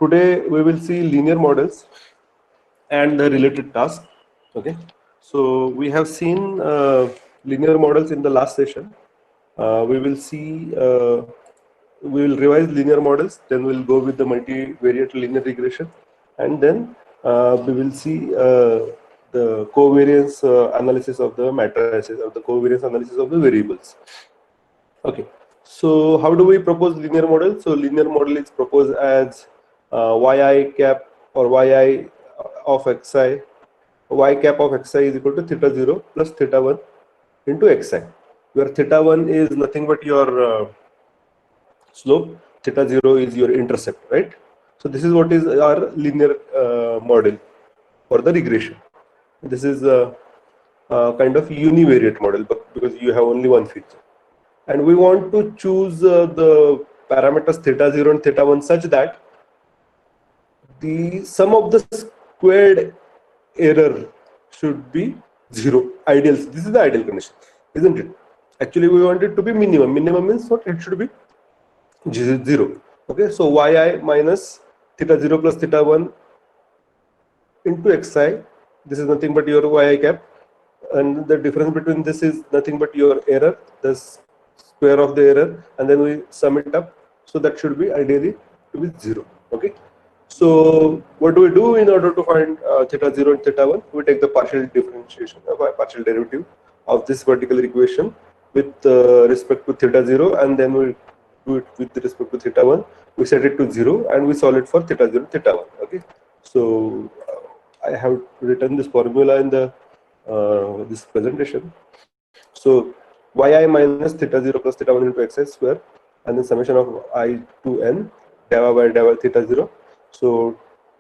Today we will see linear models and the related tasks. Okay, so we have seen linear models in the last session. We will see, we will revise linear models, then we'll go with the multivariate linear regression, and then we will see the covariance analysis of the matrices, or the covariance analysis of the variables. Okay, so how do we propose linear model? So linear model is proposed as yi cap or yi of xi, y cap of xi is equal to theta 0 plus theta 1 into xi, where theta 1 is nothing but your slope, theta 0 is your intercept, right? So this is what is our linear model for the regression. This is a kind of univariate model, but because you have only one feature. And we want to choose the parameters theta 0 and theta 1 such that the sum of the squared error should be 0. Ideal. This is the ideal condition, isn't it? Actually, we want it to be minimum. Minimum means what? It should be 0. Okay, so yi minus theta 0 plus theta 1 into xi. This is nothing but your yi cap, and the difference between this is nothing but your error, the square of the error, and then we sum it up. So that should be ideally to be 0. Okay. So what do we do in order to find theta 0 and theta 1? We take the partial differentiation, partial derivative of this particular equation with respect to theta 0, and then we do it with respect to theta 1. We set it to 0 and we solve it for theta 0, theta 1. Okay. So I have written this formula in the this presentation. So yi minus theta 0 plus theta 1 into xi square, and then summation of I to n deva by deva theta 0. So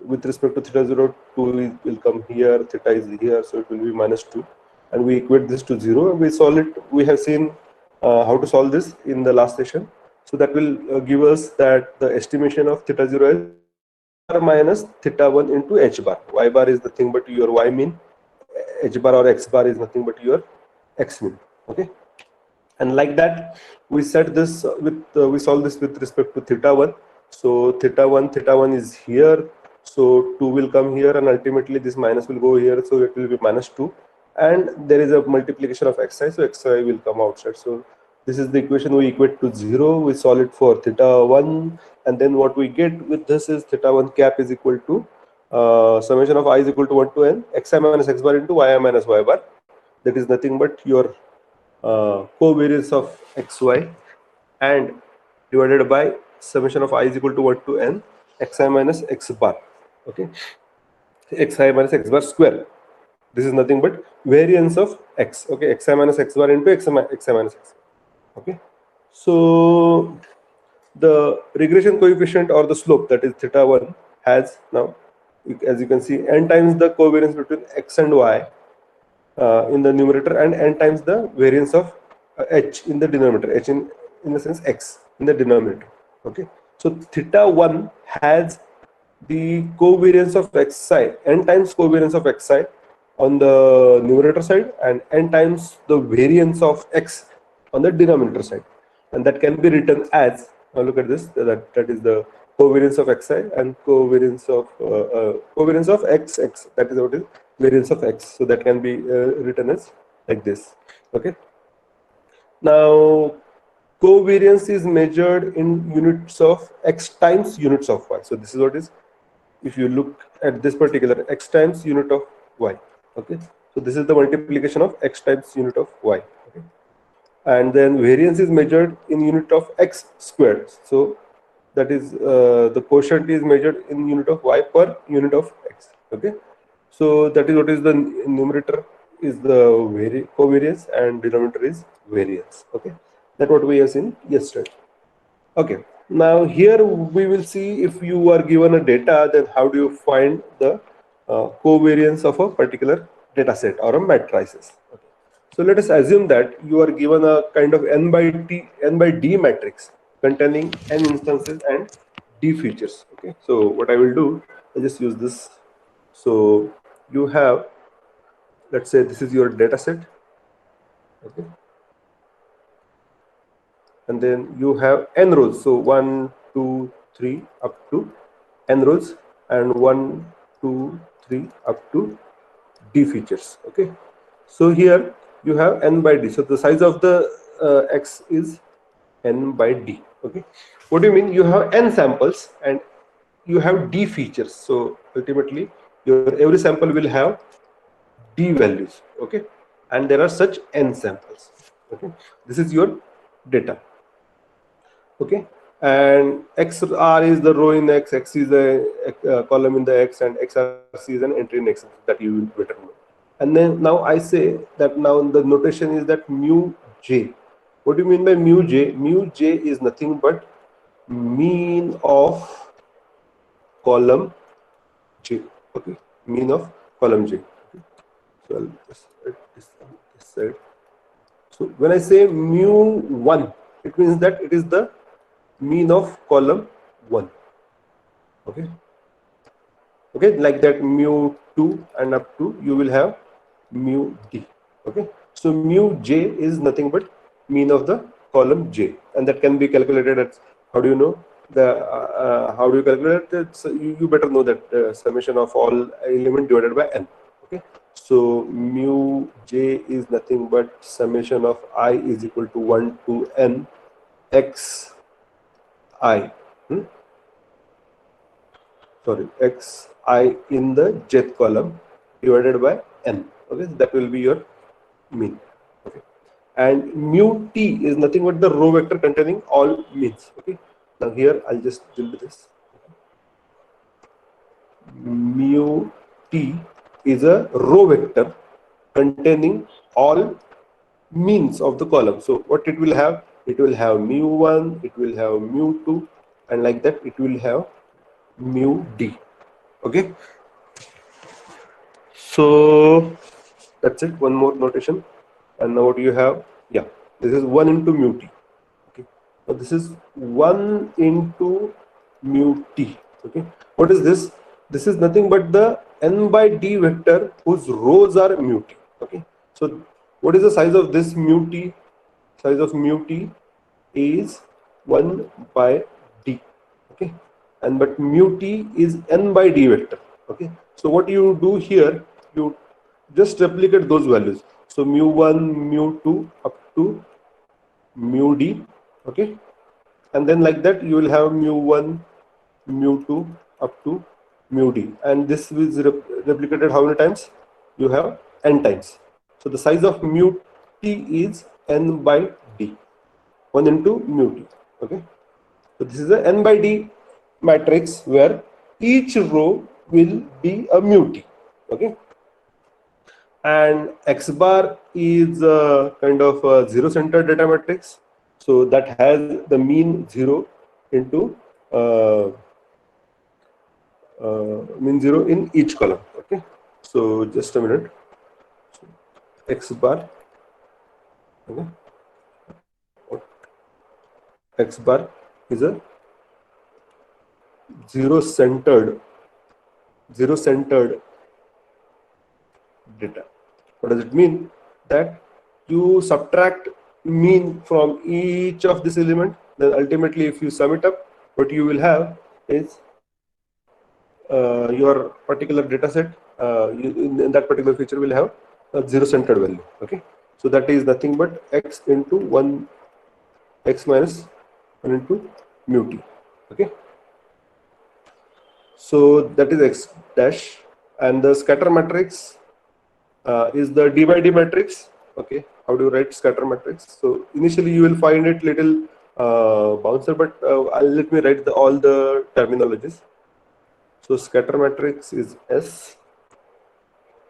with respect to theta 0, 2 will come here, theta is here, so it will be minus 2. And we equate this to 0 and we solve it. We have seen how to solve this in the last session. So that will give us that the estimation of theta 0 is minus theta 1 into h bar. Y bar is nothing but your y mean, h bar or x bar is nothing but your x mean. Okay. And like that, we set this with, we solve this with respect to theta 1. So theta 1 is here. So 2 will come here, and ultimately this minus will go here. So it will be minus 2. And there is a multiplication of xi. So xi will come outside. So this is the equation we equate to 0. We solve it for theta 1. And then what we get with this is theta 1 cap is equal to summation of I is equal to 1 to n xi minus x bar into yi minus y bar. That is nothing but your covariance of xy, and divided by summation of I is equal to 1 to n xi minus x bar. Okay, xi minus x bar square. This is nothing but variance of x. Okay, xi minus x bar into xi minus x. Okay, so the regression coefficient or the slope, that is theta 1, has now, as you can see, n times the covariance between x and y in the numerator, and n times the variance of h in the denominator, h in the sense x in the denominator. Okay, so theta 1 has the covariance of xi, n times covariance of xi on the numerator side, and n times the variance of x on the denominator side, and that can be written as, now look at this, that is the covariance of xi and covariance of x, that is what is variance of x. So that can be written as like this. Okay, now covariance is measured in units of x times units of y. So this is what is, if you look at this particular, x times unit of y. Okay, so this is the multiplication of x times unit of y. Okay, and then variance is measured in unit of x squared. So that is the quotient is measured in unit of y per unit of x. Okay, so that is what is the numerator is the covariance and denominator is variance. Okay, that's what we have seen yesterday. Okay, now here we will see, if you are given a data, then how do you find the covariance of a particular data set or a matrices. Okay. So let us assume that you are given a kind of n by d matrix containing n instances and d features. Okay, so what I will do, I just use this. So you have, let's say this is your data set. Okay, and then you have n rows, so 1, 2, 3 up to n rows and 1, 2, 3 up to d features. Okay, so here you have n by d. So the size of the x is n by d. Okay, what do you mean? You have n samples and you have d features. So ultimately, your every sample will have d values. Okay, and there are such n samples. Okay, this is your data. Okay, and xr is the row in x, x is a column in the x, and xrc is an entry in x that you will better know. And then now I say that now the notation is that mu j. What do you mean by mu j? Mu j is nothing but mean of column j. Okay, mean of column j. Okay. So I'll just write this on this side. So when I say mu1, it means that it is the mean of column 1. Okay, okay, like that mu2 and up to you will have mu d. Okay, so mu j is nothing but mean of the column j, and that can be calculated at, how do you know the how do you calculate it? So you better know that summation of all element divided by n. Okay, so mu j is nothing but summation of I is equal to 1 to n x I. Sorry, xi in the jth column divided by n. Okay, that will be your mean. Okay, and mu t is nothing but the row vector containing all means. Okay, now here I'll just deal with this. Mu t is a row vector containing all means of the column. So what it will have? It will have mu1, it will have mu2, and like that it will have mu d. Okay, so that's it. One more notation. And now what do you have? Yeah, this is 1 into mu t. Okay, so this is 1 into mu t. Okay, what is this? This is nothing but the n by d vector whose rows are mu t. Okay, so what is the size of this mu t? Size of mu t is 1 by d. Okay, and but mu t is n by d vector. Okay, so what you do here, you just replicate those values. So mu1, mu2 up to mu d. Okay, and then like that you will have mu1, mu2 up to mu d, and this is replicated how many times? You have n times. So the size of mu t is n by d, 1 into mu t. Okay, so this is a n by d matrix where each row will be a mu t. Okay, and x bar is a kind of a zero-centered data matrix, so that has the mean 0 into mean 0 in each column. Okay, so just a minute. X bar, okay, x bar is a zero-centered data. What does it mean? That you subtract mean from each of this element, then ultimately if you sum it up, what you will have is your particular data set in that particular feature will have a zero-centered value. Okay, so that is nothing but x into 1, x minus 1 into mu t. Okay, so that is x dash, and the scatter matrix is the d by d matrix. Okay, how do you write scatter matrix? So initially you will find it little bouncer, but let me write all the terminologies. So scatter matrix is S,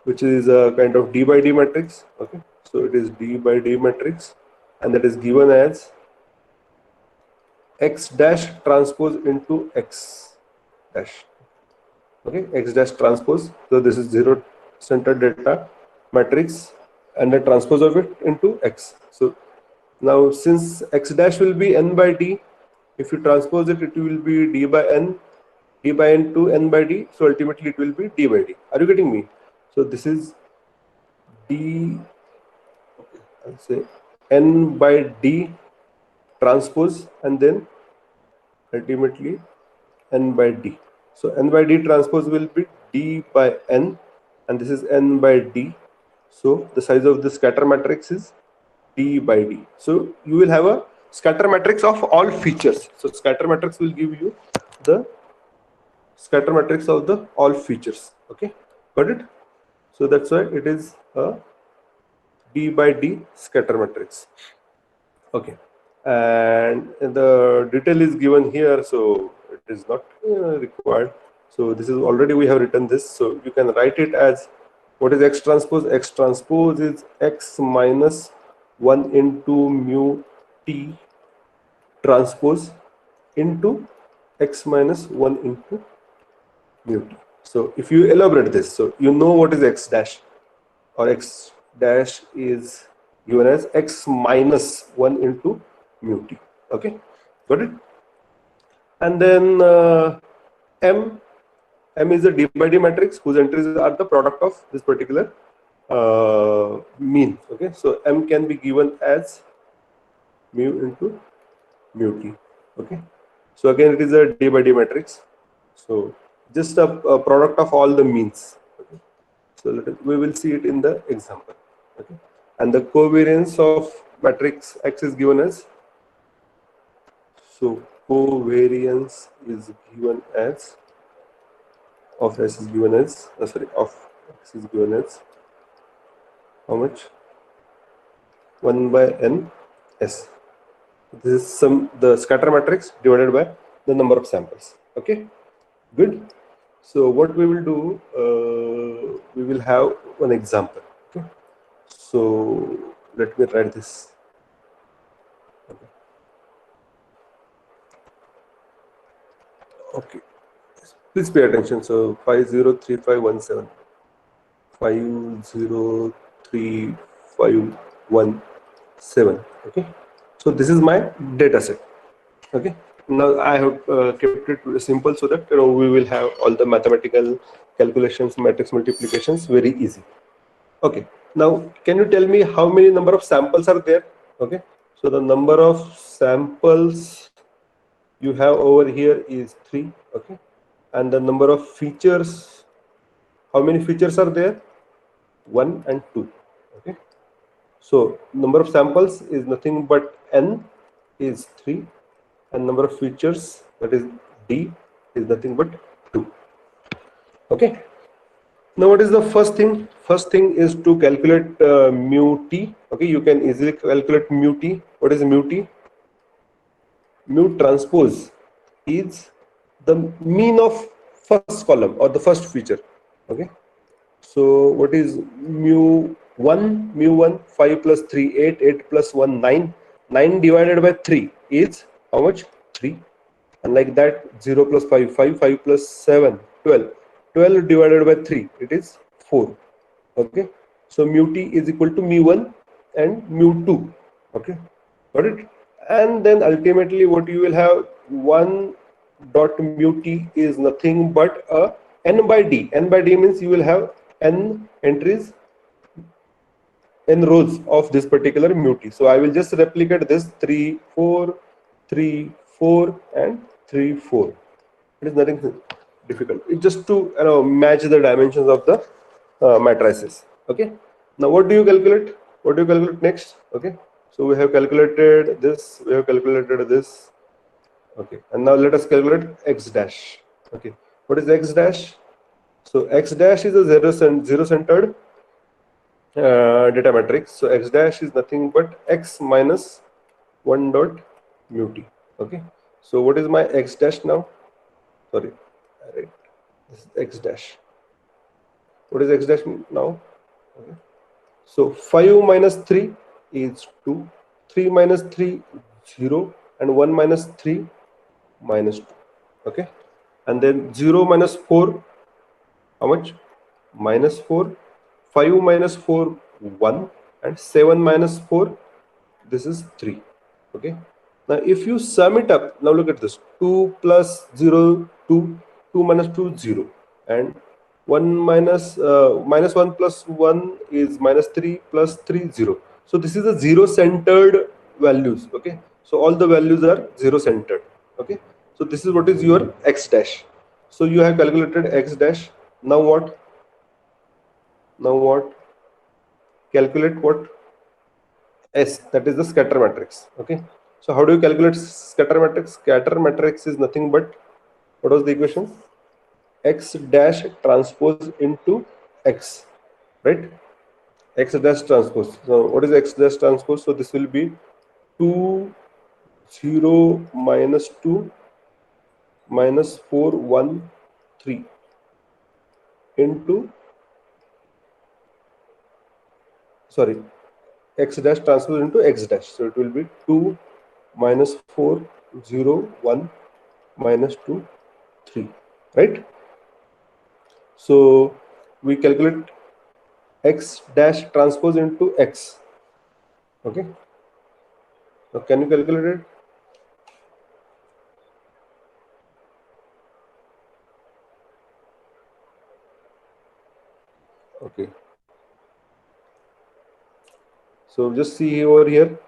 which is a kind of d by d matrix. Okay, so it is d by d matrix, and that is given as x dash transpose into x dash. Okay, x dash transpose. So this is zero-centered data matrix and the transpose of it into x. So now since x dash will be n by d, if you transpose it, it will be d by n to n by d. So ultimately it will be d by d. Are you getting me? So this is d, okay, I'll say n by d transpose, and then ultimately n by d. So n by d transpose will be d by n, and this is n by d. So the size of the scatter matrix is d by d. So you will have a scatter matrix of all features. So scatter matrix will give you the scatter matrix of the all features. Okay, got it? So that's why it is a d by d scatter matrix. Okay, and the detail is given here, so it is not required. So this is already we have written this, so you can write it as what is x transpose? X transpose is x minus 1 into mu t transpose into x minus 1 into mu t. So if you elaborate this, so you know what is x dash, or x dash is given as x minus 1 into mu t. Okay, got it? And then m is a d by d matrix whose entries are the product of this particular mean. Okay, so m can be given as mu into mu t. Okay, so again it is a d by d matrix, so just a product of all the means. Okay? So we will see it in the example. Okay, and the covariance of matrix X is given as, so covariance is given as of S is given as of X is given as how much? 1 by n S. This is the scatter matrix divided by the number of samples. Okay, good. So what we will do, we will have one example. Okay, so let me write this. Okay, please pay attention. So 503517, 503517. Okay, so this is my data set. Okay, now I have kept it simple so that we will have all the mathematical calculations, matrix multiplications very easy. Okay, now can you tell me how many number of samples are there? Okay, so the number of samples you have over here is 3. Okay, and the number of features, how many features are there? 1 and 2. Okay, so number of samples is nothing but n is 3, and number of features, that is d, is nothing but 2. Okay, now what is the first thing? First thing is to calculate mu t. Okay, you can easily calculate mu t. What is mu t? Mu transpose is the mean of first column or the first feature. Okay, so what is mu 1? Mu 1, 5 plus 3, 8, 8 plus 1, 9. 9 divided by 3 is how much? 3. And like that, 0 plus 5, 5, 5 plus 7, 12. 12 divided by 3, it is 4. Okay, so mu t is equal to mu 1 and mu 2. Okay, got it? And then ultimately what you will have, 1 dot mu t is nothing but a n by d. N by d means you will have n entries, n rows of this particular mu t. So I will just replicate this 3, 4, 3, 4 and 3, 4. It is nothing difficult. It's just to match the dimensions of the matrices. Okay, now what do you calculate? What do you calculate next? Okay, so we have calculated this, we have calculated this. Okay, and now let us calculate x dash. Okay, what is x dash? So x dash is a zero centered data matrix. So x dash is nothing but x minus 1 dot mu t. Okay, so what is my x dash now? Sorry, right, this is x dash. What is x dash now? Okay, so 5 minus 3 is 2, 3 minus 3 0, and 1 minus 3 minus 2. Okay, and then 0 minus 4, how much? Minus 4. 5 minus 4, 1, and 7 minus 4, this is 3. Okay, now if you sum it up, now look at this, 2 plus 0, 2, 2 minus 2, 0, and 1 minus minus 1 plus 1 is minus 3 plus 3, 0. So this is a zero centered values. Okay, so all the values are zero centered. Okay, so this is what is your x dash. So you have calculated x dash. Now what? Now what? Calculate what? S, that is the scatter matrix. Okay. So how do you calculate scatter matrix? Scatter matrix is nothing but, what was the equation? X dash transpose into X, right? X dash transpose. So what is X dash transpose? So this will be 2, 0, minus 2, minus 4, 1, 3 into, sorry, X dash transpose into X dash. So it will be 2, minus 4, 0, 1, minus 2, 3, right? So we calculate X dash transpose into X. Okay. Now can you calculate it? Okay. So just see over here.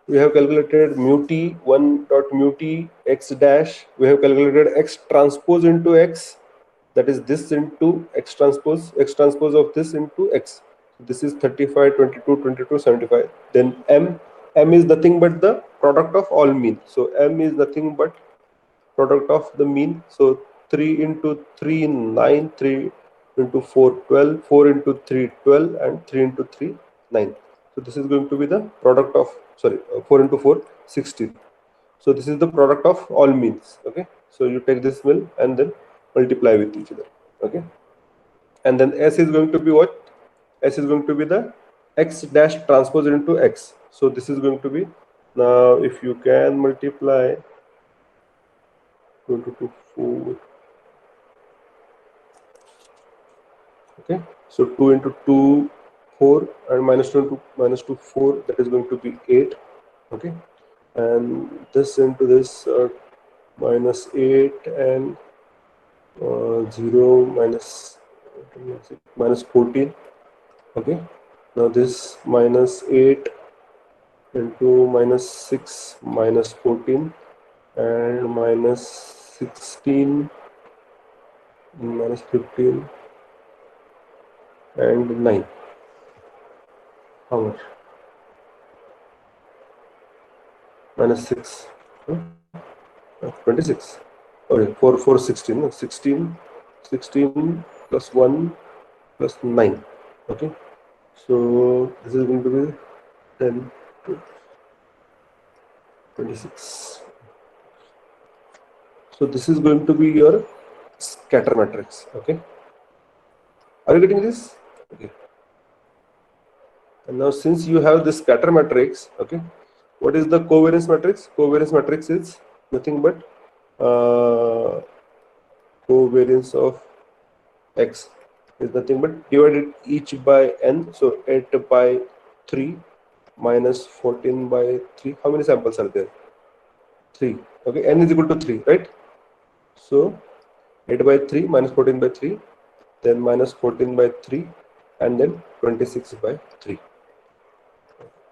We have calculated mu t 1 dot mu t x dash. We have calculated X transpose into X. That is this into X transpose of this into X. This is 35, 22, 22, 75. Then M is nothing but the product of all mean. So M is nothing but product of the mean. So 3 into 3, 9, 3 into 4, 12, 4 into 3, 12, and 3 into 3, 9. So this is going to be the product of, sorry, 4 into 4, 16. So this is the product of all means. Okay. So you take this mill and then multiply with each other. Okay. And then S is going to be what? S is going to be the X dash transpose into X. So this is going to be, now if you can multiply 2 into 2, 4. Okay, so 2 into 2, 4, and minus 2 into minus 2, 4, that is going to be 8. Okay, and this into this, minus 8 and 0 minus 14. Okay, now this minus 8 into minus 6 minus 14 and minus 16 minus 15 and 9. How much? Minus 6. 26. Okay, 4, 4, 16. 16, 16 plus 1 plus 9. Okay. So this is going to be 10, 26. So this is going to be your scatter matrix. Okay. Are you getting this? Okay. And now since you have this scatter matrix, okay, what is the covariance matrix? Covariance matrix is nothing but covariance of X is nothing but divided each by n. So 8 by 3 minus 14 by 3. How many samples are there? 3. Okay, n is equal to 3, right? So 8 by 3 minus 14 by 3, then minus 14 by 3, and then 26 by 3.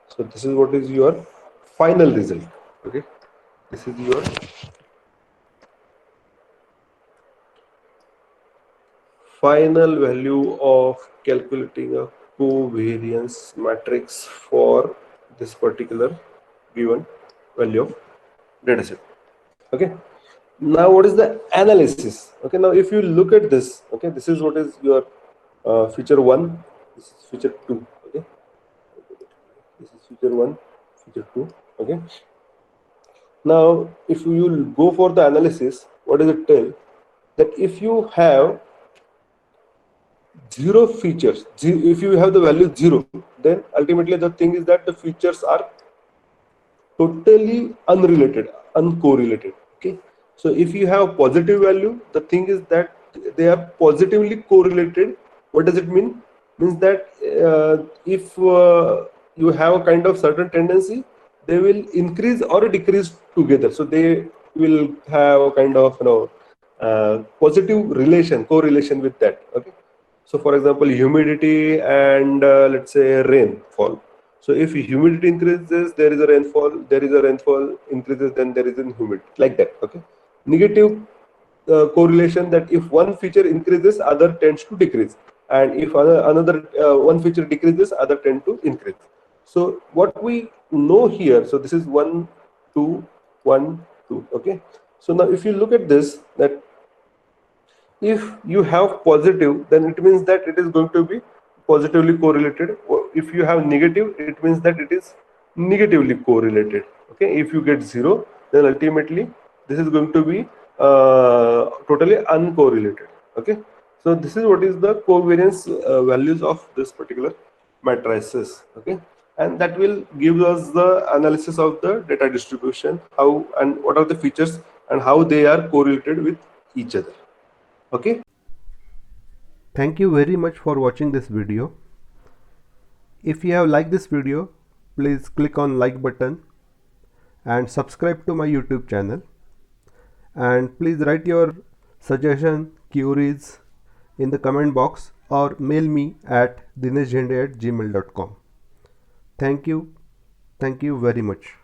So this is what is your final result. Okay, this is your final value of calculating a covariance matrix for this particular given value of data set. Okay, now what is the analysis? Okay, now if you look at this, okay, this is what is your feature 1, this is feature 2. Okay, this is feature 1, feature 2. Okay, now if you go for the analysis, what does it tell? That if you have 0 features, if you have the value 0, then ultimately the thing is that the features are totally unrelated, uncorrelated. Okay, so if you have positive value, the thing is that they are positively correlated. What does it mean? Means that if you have a kind of certain tendency, they will increase or decrease together. So they will have a kind of positive relation, correlation with that. Okay. So for example, humidity and let's say rainfall. So if humidity increases, there is a rainfall. There is a rainfall increases, then there is a humidity, like that. Okay. negative correlation, that if one feature increases, other tends to decrease, and if another one feature decreases, other tend to increase. So what we know here, so this is 1 2 1 2. Okay, so now if you look at this, that if you have positive, then it means that it is going to be positively correlated. If you have negative, it means that it is negatively correlated. Okay, if you get 0, then ultimately this is going to be totally uncorrelated. Okay, so this is what is the covariance values of this particular matrices. Okay, and that will give us the analysis of the data distribution, how and what are the features and how they are correlated with each other. Okay. Thank you very much for watching this video. If you have liked this video, please click on like button and subscribe to my YouTube channel. And please write your suggestion, queries in the comment box or mail me at dineshjhende@gmail.com. Thank you very much.